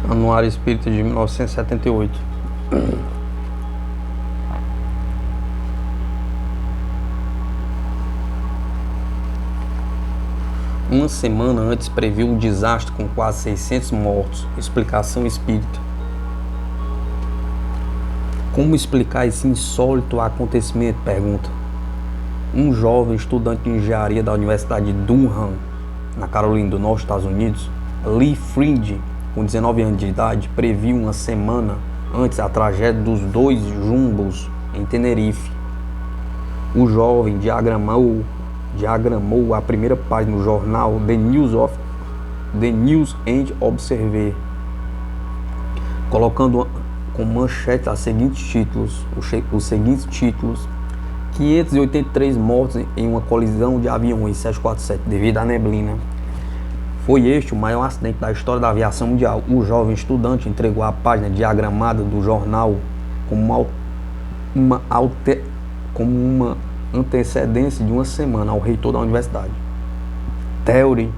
Anuário Espírita de 1978. Uma semana antes previu um desastre com quase 600 mortos. Explicação espírita. Como explicar esse insólito acontecimento? Pergunta. Um jovem estudante de engenharia da Universidade de Durham, na Carolina do Norte, Estados Unidos, Lee Fried, com 19 anos de idade, previu uma semana antes a tragédia dos dois jumbos em Tenerife. O jovem diagramou a primeira página do jornal The News and Observer, colocando com manchete os seguintes títulos: 583 mortos em uma colisão de aviões 747 devido à neblina. Foi este o maior acidente da história da aviação mundial. O jovem estudante entregou a página diagramada do jornal como uma antecedência de uma semana ao reitor da universidade, Terry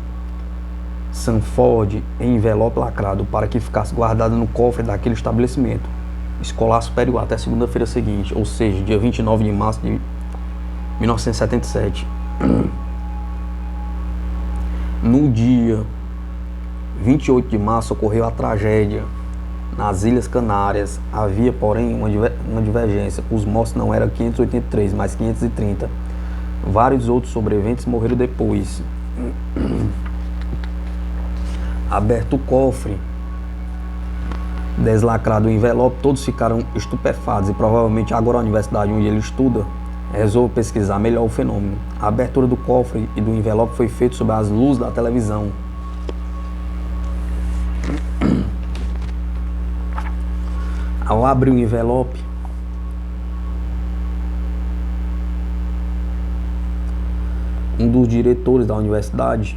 Sanford, em envelope lacrado para que ficasse guardado no cofre daquele estabelecimento escolar superior até segunda-feira seguinte, ou seja, dia 29 de março de 1977. No dia 28 de março ocorreu a tragédia nas Ilhas Canárias. Havia, porém, uma divergência. Os mortos não eram 583, mas 530. Vários outros sobreviventes morreram depois. Aberto o cofre, deslacrado o envelope, todos ficaram estupefatos e provavelmente agora a universidade onde ele estuda resolveu pesquisar melhor o fenômeno. A abertura do cofre e do envelope foi feita sob as luzes da televisão. Ao abrir o envelope, um dos diretores da universidade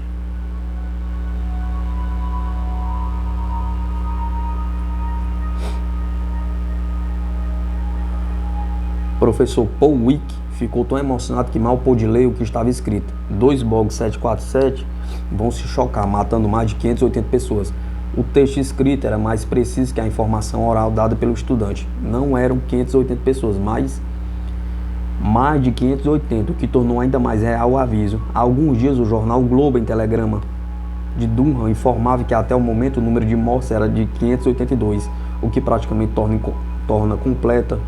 professor Paul Wick ficou tão emocionado que mal pôde ler o que estava escrito. 2 Boeing 747 vão se chocar, matando mais de 580 pessoas. O texto escrito era mais preciso que a informação oral dada pelo estudante. Não eram 580 pessoas, mas mais de 580, o que tornou ainda mais real o aviso. Há alguns dias o jornal Globo, em telegrama de Durham, informava que até o momento o número de mortes era de 582, o que praticamente torna completa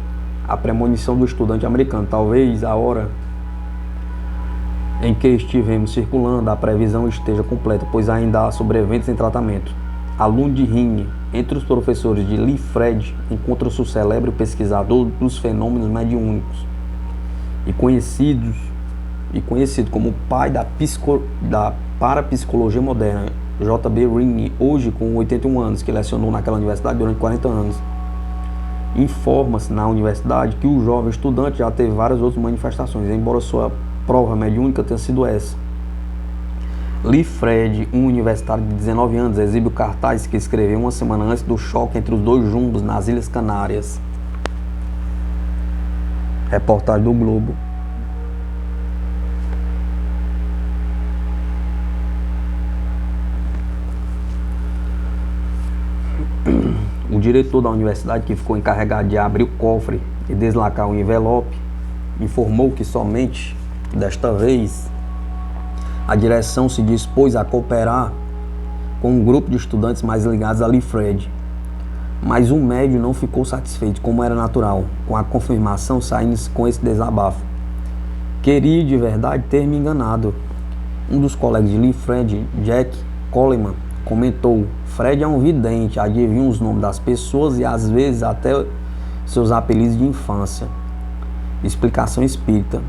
a premonição do estudante americano. Talvez a hora em que estivemos circulando a previsão esteja completa, pois ainda há sobreviventes em tratamento. Aluno de Ring, entre os professores de Lee Fried, encontra-se o célebre pesquisador dos fenômenos mediúnicos e conhecido como o pai da parapsicologia moderna, J.B. Ring, hoje com 81 anos, que lecionou naquela universidade durante 40 anos. Informa-se na universidade que o jovem estudante já teve várias outras manifestações, embora sua prova mediúnica tenha sido essa. Lee Fried, um universitário de 19 anos, exibe o cartaz que escreveu uma semana antes do choque entre os dois jumbos nas Ilhas Canárias. Reportagem do Globo. O diretor da universidade, que ficou encarregado de abrir o cofre e deslacrar o envelope, informou que somente desta vez a direção se dispôs a cooperar com um grupo de estudantes mais ligados a Lee Fried. Mas o médium não ficou satisfeito, como era natural, com a confirmação saindo com esse desabafo. Queria de verdade ter me enganado. Um dos colegas de Lee Fried, Jack Coleman, comentou: Fred é um vidente, adivinha os nomes das pessoas e às vezes até seus apelidos de infância. Explicação espírita.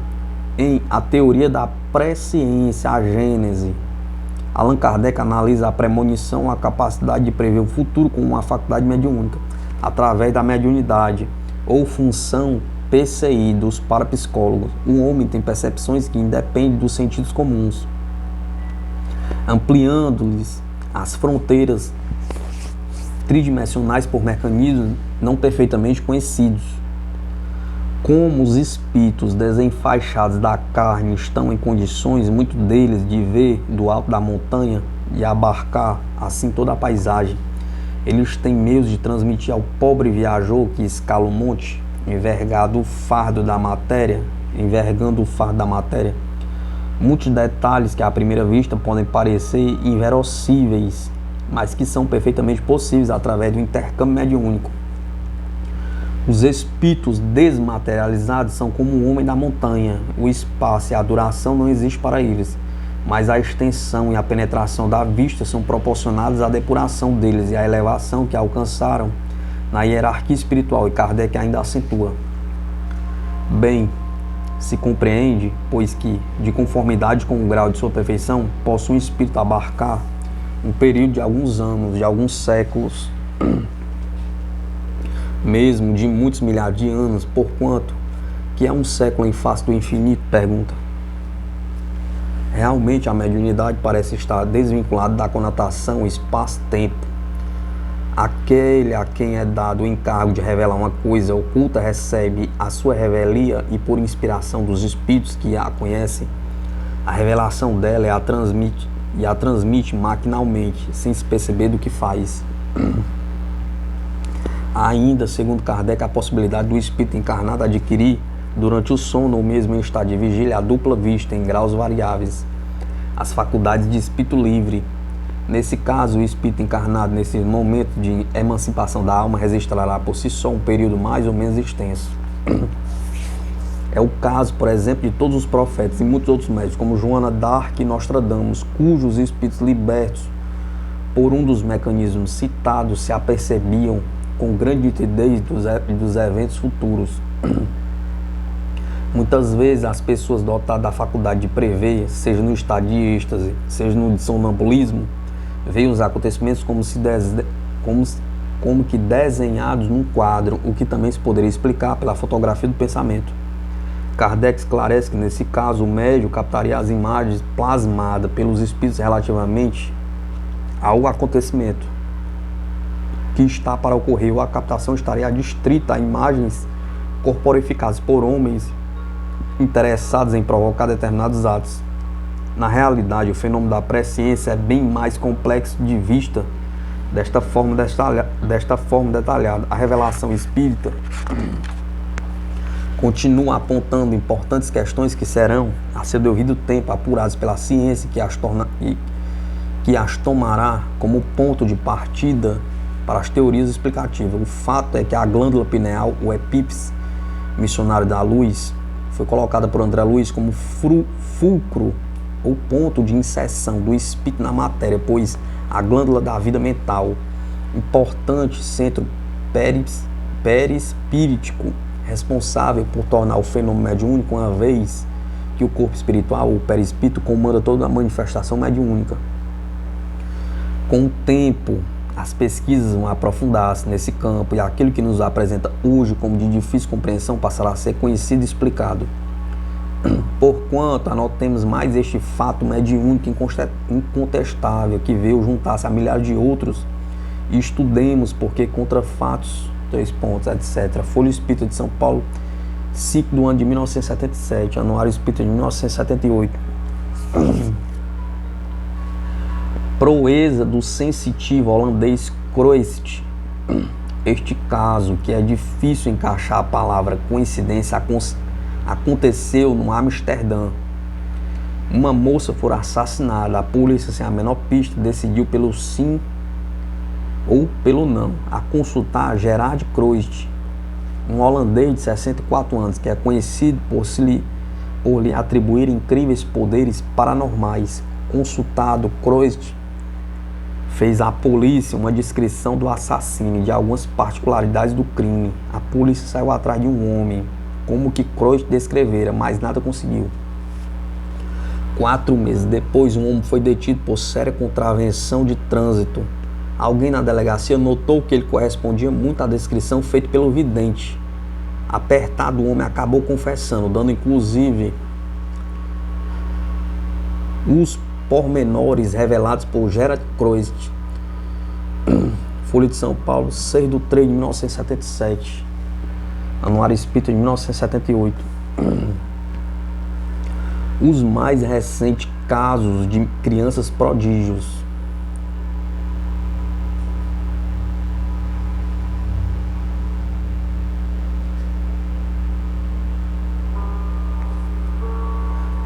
Em A Teoria da Presciência, a Gênese, Allan Kardec analisa a premonição, a capacidade de prever o futuro como uma faculdade mediúnica, através da mediunidade, ou função PCI dos parapsicólogos. O homem tem percepções que independem dos sentidos comuns, ampliando-lhes as fronteiras tridimensionais por mecanismos não perfeitamente conhecidos. Como os espíritos desenfaixados da carne estão em condições, muitos deles, de ver do alto da montanha e abarcar assim toda a paisagem, Eles têm meios de transmitir ao pobre viajor que escala o monte, envergando o fardo da matéria, muitos detalhes que à primeira vista podem parecer inverossíveis, mas que são perfeitamente possíveis através do intercâmbio mediúnico. Os espíritos desmaterializados são como o homem da montanha. O espaço e a duração não existem para eles, mas a extensão e a penetração da vista são proporcionadas à depuração deles e à elevação que alcançaram na hierarquia espiritual, e Kardec ainda acentua. Bem, se compreende, pois que, de conformidade com o grau de sua perfeição, possa um espírito abarcar um período de alguns anos, de alguns séculos, mesmo de muitos milhares de anos, porquanto que é um século em face do infinito, pergunta. Realmente a mediunidade parece estar desvinculada da conotação espaço-tempo. Aquele a quem é dado o encargo de revelar uma coisa oculta recebe a sua revelia e, por inspiração dos espíritos que a conhecem, a revelação dela a transmite maquinalmente, sem se perceber do que faz. Há ainda, segundo Kardec, a possibilidade do espírito encarnado adquirir, durante o sono ou mesmo em estado de vigília, a dupla vista em graus variáveis, as faculdades de espírito livre. Nesse caso, o espírito encarnado, nesse momento de emancipação da alma, registrará por si só um período mais ou menos extenso. É o caso, por exemplo, de todos os profetas e muitos outros médicos, como Joana d'Arc e Nostradamus, cujos espíritos libertos por um dos mecanismos citados se apercebiam com grande nitidez dos eventos futuros. Muitas vezes as pessoas dotadas da faculdade de prever, seja no estado de êxtase, seja no sonambulismo, veem os acontecimentos como que desenhados num quadro, o que também se poderia explicar pela fotografia do pensamento. Kardec esclarece que nesse caso o médium captaria as imagens plasmadas pelos espíritos relativamente ao acontecimento que está para ocorrer, ou a captação estaria adstrita a imagens corporificadas por homens interessados em provocar determinados atos. Na realidade, o fenômeno da presciência é bem mais complexo de vista desta forma detalhada. A revelação espírita continua apontando importantes questões que serão, a seu devido tempo, apuradas pela ciência, que as tomará como ponto de partida para as teorias explicativas. O fato é que a glândula pineal, o epífice missionário da luz, foi colocada por André Luiz como fulcro ou ponto de inserção do espírito na matéria, pois a glândula da vida mental, importante centro perispírico, responsável por tornar o fenômeno mediúnico, uma vez que o corpo espiritual, o perispírito, comanda toda a manifestação mediúnica. Com o tempo, as pesquisas vão aprofundar-se nesse campo e aquilo que nos apresenta hoje como de difícil compreensão passará a ser conhecido e explicado. Porquanto anotemos mais este fato mediúnico incontestável que veio juntar-se a milhares de outros e estudemos porque contra fatos, 3 pontos, etc. Folha Espírita de São Paulo, ciclo do ano de 1977, Anuário Espírita de 1978. Proeza do sensitivo holandês Croest. Este caso, que é difícil encaixar a palavra coincidência, aconteceu no Amsterdã. Uma moça foi assassinada. A polícia, sem a menor pista, decidiu pelo sim ou pelo não, a consultar Gerard Croest, um holandês de 64 anos, que é conhecido por lhe atribuir incríveis poderes paranormais. Consultado, Croest fez à polícia uma descrição do assassino e de algumas particularidades do crime. A polícia saiu atrás de um homem, como que Croest descrevera, mas nada conseguiu. 4 meses depois, um homem foi detido por séria contravenção de trânsito. Alguém na delegacia notou que ele correspondia muito à descrição feita pelo vidente. Apertado, o homem acabou confessando, dando inclusive os pormenores revelados por Gerard Croest. Folha de São Paulo, 6 de 3 de 1977. Anuário Espírita de 1978. Os mais recentes casos de crianças prodígios.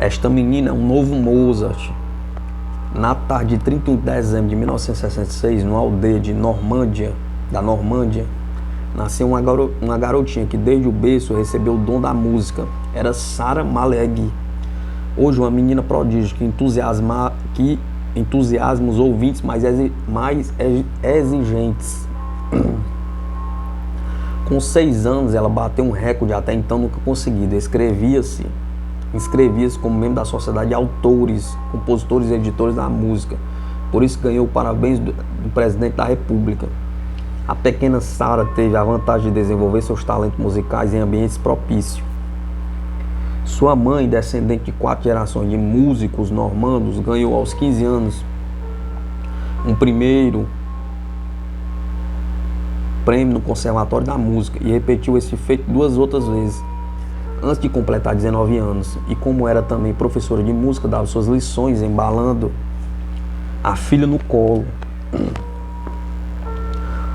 Esta menina é um novo Mozart. Na tarde de 31 de dezembro de 1966, numa aldeia da Normândia, nasceu uma garotinha que desde o berço recebeu o dom da música. Era Sarah Mallegui. Hoje uma menina prodígio que entusiasma os ouvintes mais exigentes. Com 6 anos ela bateu um recorde até então nunca conseguido. Inscrevia-se como membro da Sociedade de Autores, Compositores e Editores da Música. Por isso ganhou o parabéns do presidente da República. A pequena Sarah teve a vantagem de desenvolver seus talentos musicais em ambientes propícios. Sua mãe, descendente de 4 gerações de músicos normandos, ganhou aos 15 anos um primeiro prêmio no Conservatório da Música e repetiu esse feito 2 outras vezes antes de completar 19 anos. E como era também professora de música, dava suas lições embalando a filha no colo.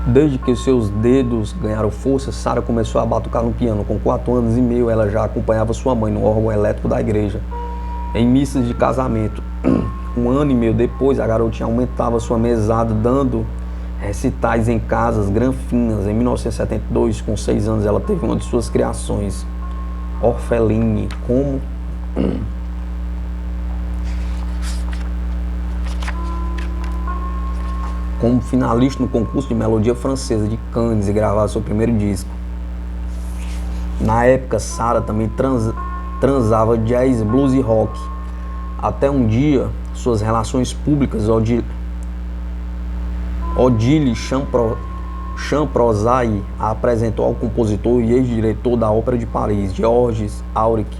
Desde que seus dedos ganharam força, Sarah começou a batucar no piano. Com 4 anos e meio, ela já acompanhava sua mãe no órgão elétrico da igreja, em missas de casamento. 1 ano e meio depois, a garotinha aumentava sua mesada, dando recitais em casas granfinas. Em 1972, com 6 anos, ela teve uma de suas criações, Orpheline, como finalista no concurso de melodia francesa de Cannes e gravar seu primeiro disco. Na época, Sarah também transava jazz, blues e rock. Até um dia, suas relações públicas, Odile Champrosay, a apresentou ao compositor e ex-diretor da Ópera de Paris, Georges Auric,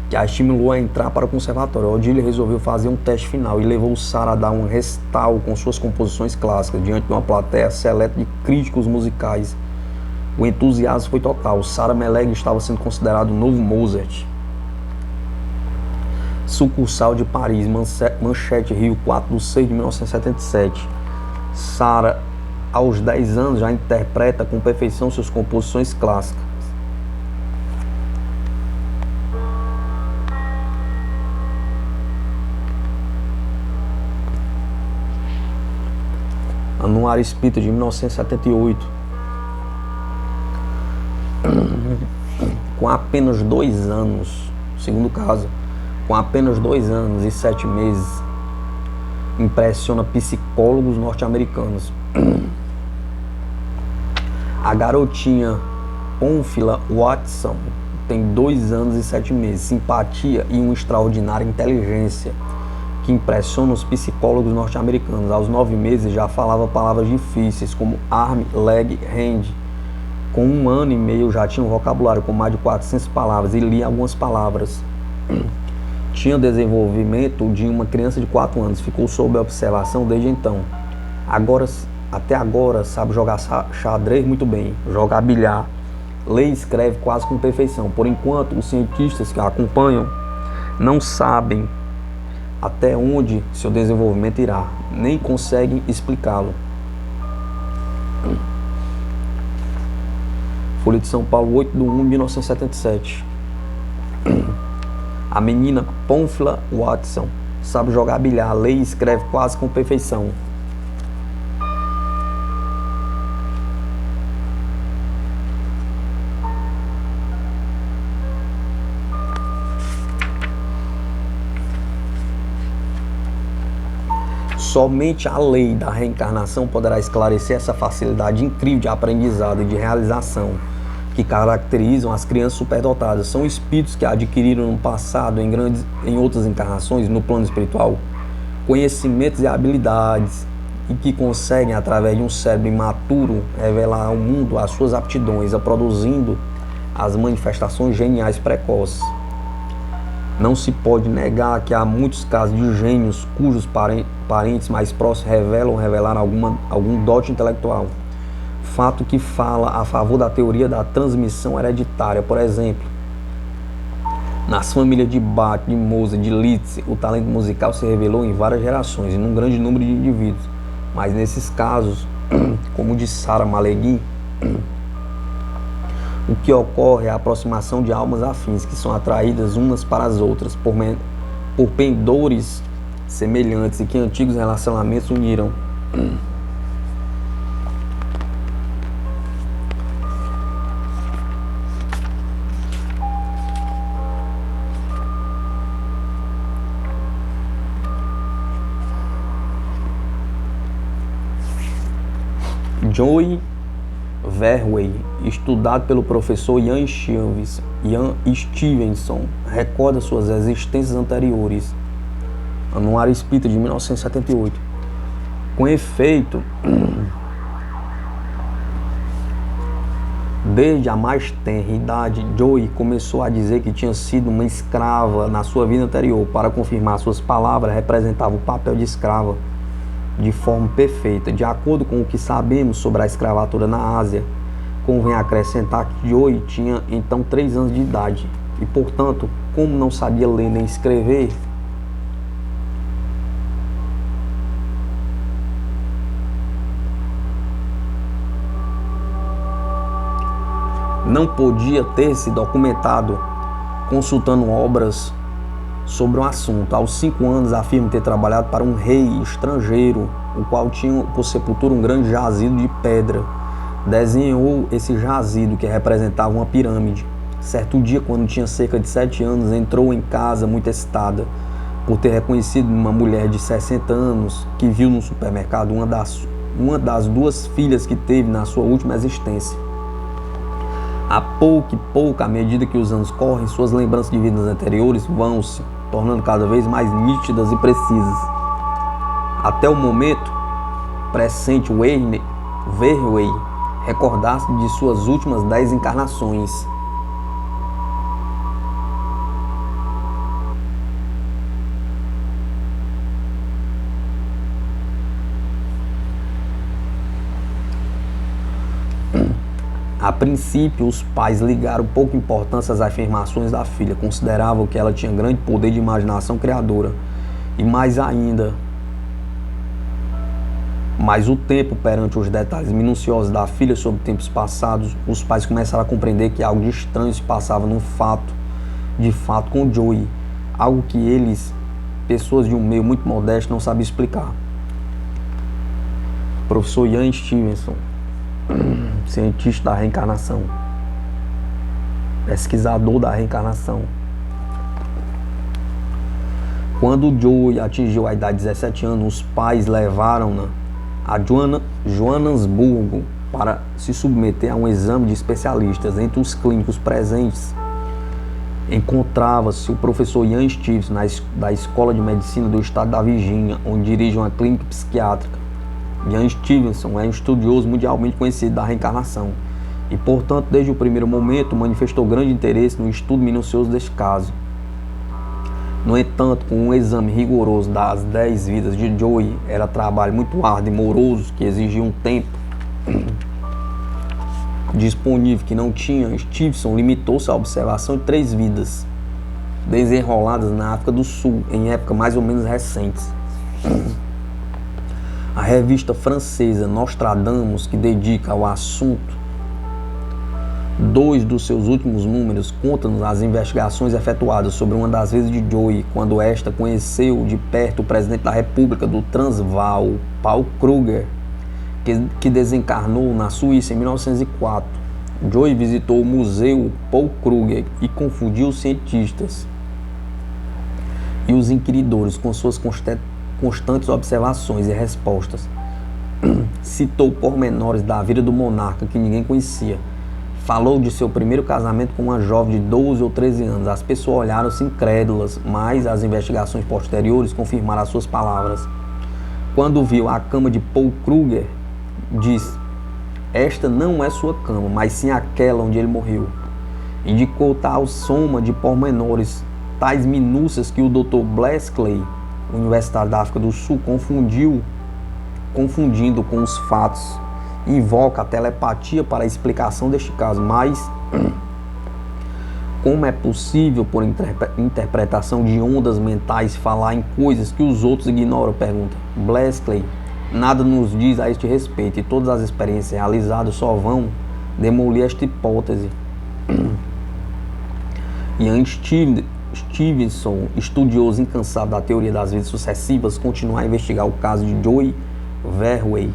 que a estimulou a entrar para o conservatório. Odile resolveu fazer um teste final e levou Sarah a dar um recital com suas composições clássicas diante de uma plateia seleta de críticos musicais. O entusiasmo foi total. Sarah Mallegui estava sendo considerado o novo Mozart. Sucursal de Paris, Manchete, Rio, 4 de 6 de 1977. Sarah, aos 10 anos, já interpreta com perfeição suas composições clássicas. Anuário Espírita de 1978. Com apenas 2 anos, segundo caso, com apenas 2 anos e 7 meses, impressiona psicólogos norte-americanos. A garotinha Pamphila Watson tem 2 anos e 7 meses, simpatia e uma extraordinária inteligência que impressiona os psicólogos norte-americanos. Aos 9 meses já falava palavras difíceis como arm, leg, hand. Com 1 ano e meio já tinha um vocabulário com mais de 400 palavras e lia algumas palavras. Tinha o desenvolvimento de uma criança de 4 anos, ficou sob observação desde então. Até agora sabe jogar xadrez muito bem, jogar bilhar, lê e escreve quase com perfeição. Por enquanto, os cientistas que a acompanham não sabem até onde seu desenvolvimento irá, nem conseguem explicá-lo. Folha de São Paulo, 8 de 1 de 1977. A menina Pamphila Watson sabe jogar bilhar, lê e escreve quase com perfeição. Somente a lei da reencarnação poderá esclarecer essa facilidade incrível de aprendizado e de realização que caracterizam as crianças superdotadas. São espíritos que adquiriram no passado, em outras encarnações, no plano espiritual, conhecimentos e habilidades e que conseguem, através de um cérebro imaturo, revelar ao mundo as suas aptidões, produzindo as manifestações geniais precoces. Não se pode negar que há muitos casos de gênios cujos parentes mais próximos revelaram algum dote intelectual. Fato que fala a favor da teoria da transmissão hereditária. Por exemplo, nas famílias de Bach, de Mozart, de Liszt, o talento musical se revelou em várias gerações e num grande número de indivíduos. Mas nesses casos, como o de Sarah Mallegui, O que ocorre é a aproximação de almas afins, que são atraídas umas para as outras por pendores semelhantes e que antigos relacionamentos uniram. Joy Verwey, estudado pelo professor Ian Stevenson, recorda suas existências anteriores. Anuário Espírita de 1978. Com efeito, desde a mais tenra idade, Joy começou a dizer que tinha sido uma escrava na sua vida anterior. Para confirmar suas palavras, representava o papel de escrava de forma perfeita. De acordo com o que sabemos sobre a escravatura na Ásia, convém acrescentar que Joy tinha então 3 anos de idade e, portanto, como não sabia ler nem escrever, não podia ter se documentado consultando obras sobre o assunto. Aos 5 anos, afirma ter trabalhado para um rei estrangeiro, o qual tinha por sepultura um grande jazido de pedra. Desenhou esse jazido, que representava uma pirâmide. Certo dia, quando tinha cerca de 7 anos, entrou em casa muito excitada por ter reconhecido uma mulher de 60 anos que viu no supermercado uma das 2 filhas que teve na sua última existência. A pouco e pouco, à medida que os anos correm, suas lembranças de vidas anteriores vão se tornando cada vez mais nítidas e precisas. Até o momento, pressente Verwey recordar-se de suas últimas 10 encarnações. A princípio, os pais ligaram pouca importância às afirmações da filha, consideravam que ela tinha grande poder de imaginação criadora. E mais ainda, mas o tempo, perante os detalhes minuciosos da filha sobre tempos passados, os pais começaram a compreender que algo de estranho se passava de fato com Joy, algo que eles, pessoas de um meio muito modesto, não sabiam explicar. Professor Ian Stevenson, cientista da reencarnação, pesquisador da reencarnação. Quando Joy atingiu a idade de 17 anos, os pais levaram-na a Joanesburgo para se submeter a um exame de especialistas. Entre os clínicos presentes encontrava-se o professor Ian Stevenson, da Escola de Medicina do Estado da Virgínia, onde dirige uma clínica psiquiátrica. Ian Stevenson é um estudioso mundialmente conhecido da reencarnação e, portanto, desde o primeiro momento, manifestou grande interesse no estudo minucioso deste caso. No entanto, com um exame rigoroso das 10 vidas de Joy, era trabalho muito árduo e moroso, que exigia um tempo disponível que não tinha. Stevenson limitou-se à observação de 3 vidas desenroladas na África do Sul, em épocas mais ou menos recentes. A revista francesa Nostradamus, que dedica ao assunto 2 dos seus últimos números, conta-nos as investigações efetuadas sobre uma das vezes de Joy, quando esta conheceu de perto o presidente da República do Transvaal, Paul Kruger, que desencarnou na Suíça em 1904. Joy visitou o museu Paul Kruger e confundiu os cientistas e os inquiridores com suas constantes observações e respostas. Citou pormenores da vida do monarca que ninguém conhecia. Falou de seu primeiro casamento com uma jovem de 12 ou 13 anos. As pessoas olharam-se incrédulas, mas as investigações posteriores confirmaram as suas palavras. Quando viu a cama de Paul Kruger, disse: "Esta não é sua cama, mas sim aquela onde ele morreu." Indicou tal soma de pormenores, tais minúcias, que o Dr. Bleaskley, universitário da África do Sul, confundindo com os fatos, invoca a telepatia para a explicação deste caso. Mas como é possível, por interpretação de ondas mentais, falar em coisas que os outros ignoram? Pergunta Bleaskley. Nada nos diz a este respeito, e todas as experiências realizadas só vão demolir esta hipótese. Ian Stevenson, estudioso incansável da teoria das vidas sucessivas, continua a investigar o caso de Joy Verwey.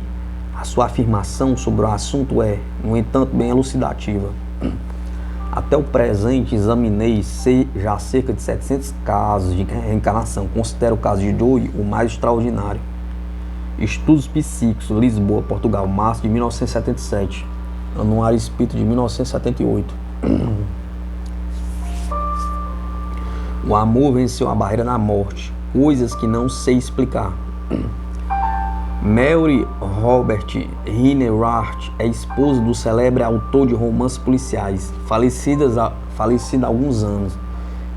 A sua afirmação sobre o assunto é, no entanto, bem elucidativa. Até o presente, examinei já cerca de 700 casos de reencarnação. Considero o caso de Joy o mais extraordinário. Estudos Psíquicos, Lisboa, Portugal, março de 1977. Anuário Espírita de 1978. O amor venceu a barreira da morte. Coisas que não sei explicar. Mary Robert Heinrich é esposa do célebre autor de romances policiais, falecida há alguns anos.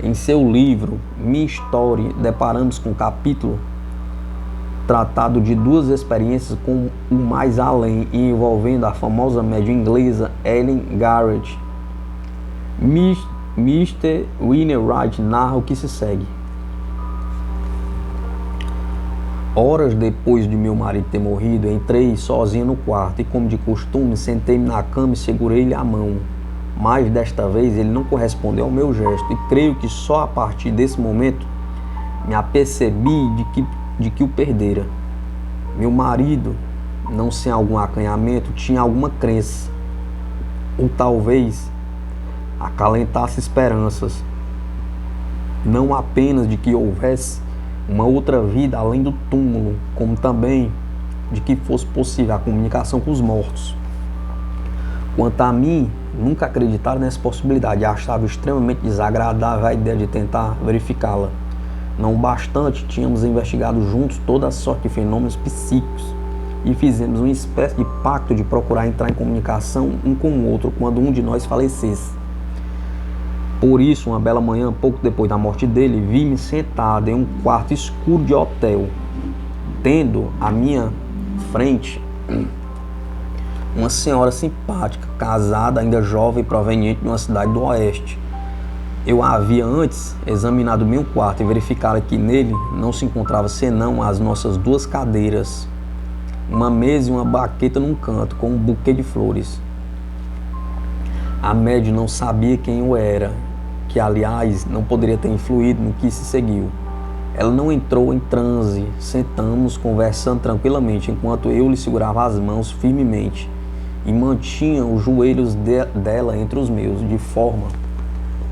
Em seu livro, Minha História, deparamos com um capítulo tratado de duas experiências com o mais além, envolvendo a famosa médium inglesa Ellen Garrett. Mr. Heinrich narra o que se segue. Horas depois de meu marido ter morrido, entrei sozinho no quarto e, como de costume, sentei-me na cama e segurei-lhe a mão. Mas desta vez ele não correspondeu ao meu gesto e creio que só a partir desse momento me apercebi de que o perdera. Meu marido, não sem algum acanhamento, tinha alguma crença, ou talvez acalentasse esperanças, não apenas de que houvesse uma outra vida além do túmulo, como também de que fosse possível a comunicação com os mortos. Quanto a mim, nunca acreditara nessa possibilidade e achava extremamente desagradável a ideia de tentar verificá-la. Não bastante, tínhamos investigado juntos toda a sorte de fenômenos psíquicos e fizemos uma espécie de pacto de procurar entrar em comunicação um com o outro quando um de nós falecesse. Por isso, uma bela manhã, pouco depois da morte dele, vi-me sentado em um quarto escuro de hotel, tendo à minha frente uma senhora simpática, casada, ainda jovem, proveniente de uma cidade do oeste. Eu havia antes examinado meu quarto e verificara que nele não se encontrava senão as nossas duas cadeiras, uma mesa e uma baqueta num canto, com um buquê de flores. A médium não sabia quem eu era, que aliás não poderia ter influído no que se seguiu. Ela não entrou em transe, sentamos conversando tranquilamente, enquanto eu lhe segurava as mãos firmemente e mantinha os joelhos dela entre os meus, de forma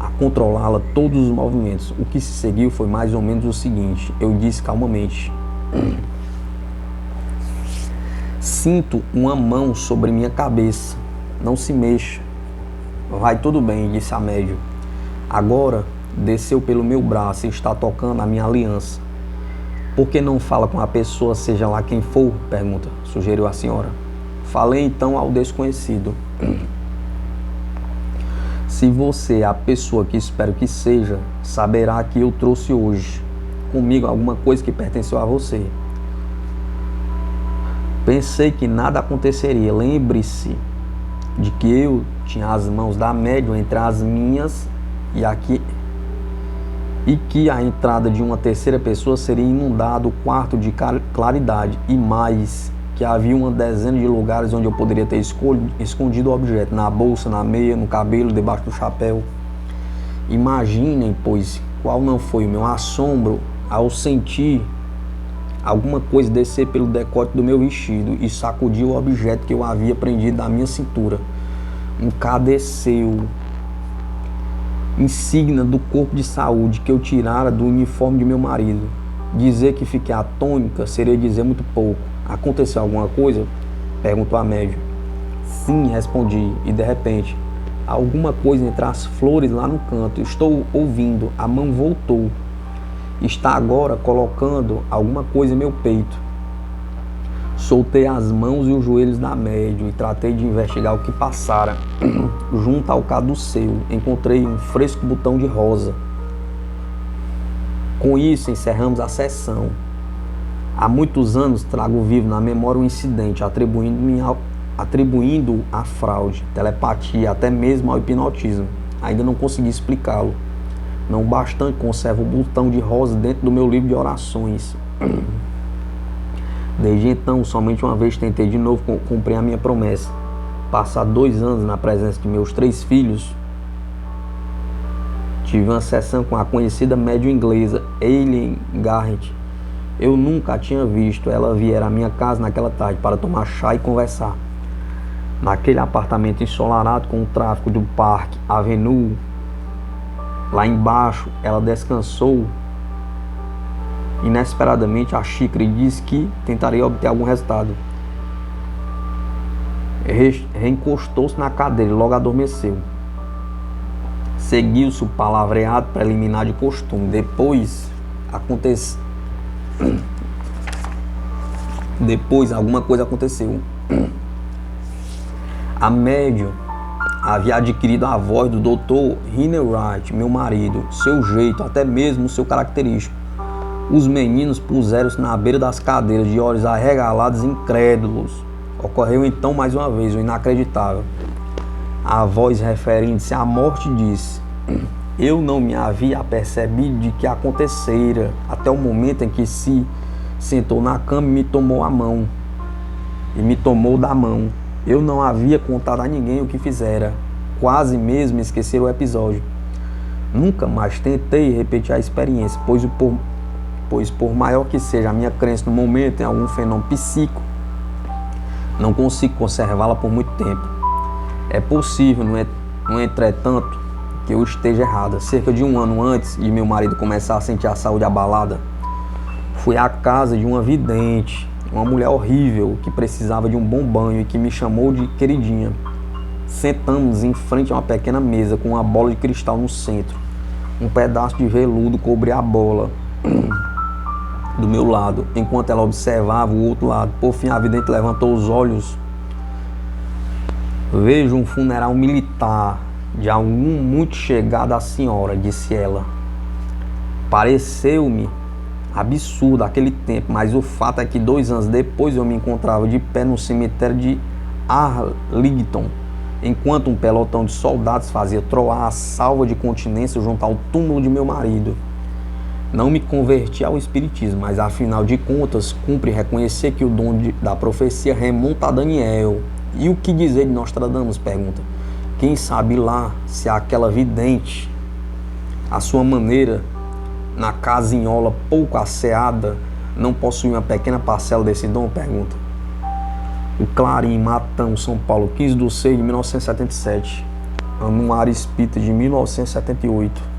a controlá-la todos os movimentos. O que se seguiu foi mais ou menos o seguinte: eu disse calmamente: sinto uma mão sobre minha cabeça, não se mexa. Vai tudo bem, disse a médium. Agora desceu pelo meu braço e está tocando a minha aliança. Por que não fala com a pessoa, seja lá quem for? Pergunta, sugeriu a senhora. Falei então ao desconhecido. Se você é a pessoa que espero que seja, saberá que eu trouxe hoje comigo alguma coisa que pertenceu a você. Pensei que nada aconteceria. Lembre-se de que eu tinha as mãos da médium entre as minhas e que a entrada de uma terceira pessoa seria inundado o quarto de claridade, e mais que havia uma dezena de lugares onde eu poderia ter escondido o objeto, na bolsa, na meia, no cabelo, debaixo do chapéu. Imaginem, pois, qual não foi o meu assombro ao sentir alguma coisa descer pelo decote do meu vestido e sacudir o objeto que eu havia prendido da minha cintura. Um cadeceu, insígnia do corpo de saúde que eu tirara do uniforme de meu marido. Dizer que fiquei atônica seria dizer muito pouco. Aconteceu alguma coisa? Perguntou a médium. Sim, respondi, e de repente, alguma coisa entre as flores lá no canto. Estou ouvindo, a mão voltou. Está agora colocando alguma coisa em meu peito. Soltei as mãos e os joelhos da médium e tratei de investigar o que passara. Junto ao caduceu, encontrei um fresco botão de rosa. Com isso, encerramos a sessão. Há muitos anos trago vivo na memória um incidente, atribuindo à fraude, telepatia, até mesmo ao hipnotismo. Ainda não consegui explicá-lo. Não bastante, conservo o botão de rosa dentro do meu livro de orações. Desde então, somente uma vez tentei de novo cumprir a minha promessa. Passar 2 anos na presença de meus 3 filhos, Tive uma sessão com a conhecida médium inglesa Eileen Garrett. Eu nunca a tinha visto. Ela vier à minha casa naquela tarde para tomar chá e conversar. Naquele apartamento ensolarado com o tráfego do Parque Avenue, lá embaixo, ela descansou inesperadamente a xícara e disse que tentaria obter algum resultado. Reencostou-se na cadeira e logo adormeceu. Seguiu-se o palavreado preliminar de costume. Depois alguma coisa aconteceu. A médium havia adquirido a voz do Dr. Wright, meu marido, seu jeito, até mesmo seu característico. Os meninos puseram-se na beira das cadeiras, de olhos arregalados, incrédulos. Ocorreu então mais uma vez o inacreditável. A voz, referindo-se à morte, disse: eu não me havia apercebido de que acontecera, até o momento em que se sentou na cama e me tomou a mão. E me tomou da mão. Eu não havia contado a ninguém o que fizera. Quase mesmo esquecer o episódio. Nunca mais tentei repetir a experiência, pois por maior que seja a minha crença no momento em algum fenômeno psíquico, não consigo conservá-la por muito tempo. É possível, no entretanto, que eu esteja errada. Cerca de um ano antes de meu marido começar a sentir a saúde abalada, fui à casa de uma vidente, uma mulher horrível que precisava de um bom banho e que me chamou de queridinha. Sentamos em frente a uma pequena mesa com uma bola de cristal no centro. Um pedaço de veludo cobria a bola do meu lado, enquanto ela observava o outro lado. Por fim, a vidente levantou os olhos. Vejo um funeral militar de algum muito chegado à senhora, disse ela. Pareceu-me absurdo aquele tempo, mas o fato é que 2 anos depois eu me encontrava de pé no cemitério de Arlington, enquanto um pelotão de soldados fazia troar a salva de continência junto ao túmulo de meu marido. Não me converti ao espiritismo, mas afinal de contas, cumpre reconhecer que o dom da profecia remonta a Daniel. E o que dizer de Nostradamus? Pergunta. Quem sabe lá se aquela vidente, à sua maneira, na casinhola pouco asseada, não possui uma pequena parcela desse dom? Pergunta. O Clarim, Matão, São Paulo, 15/6/1977. Anuário Espírita de 1978.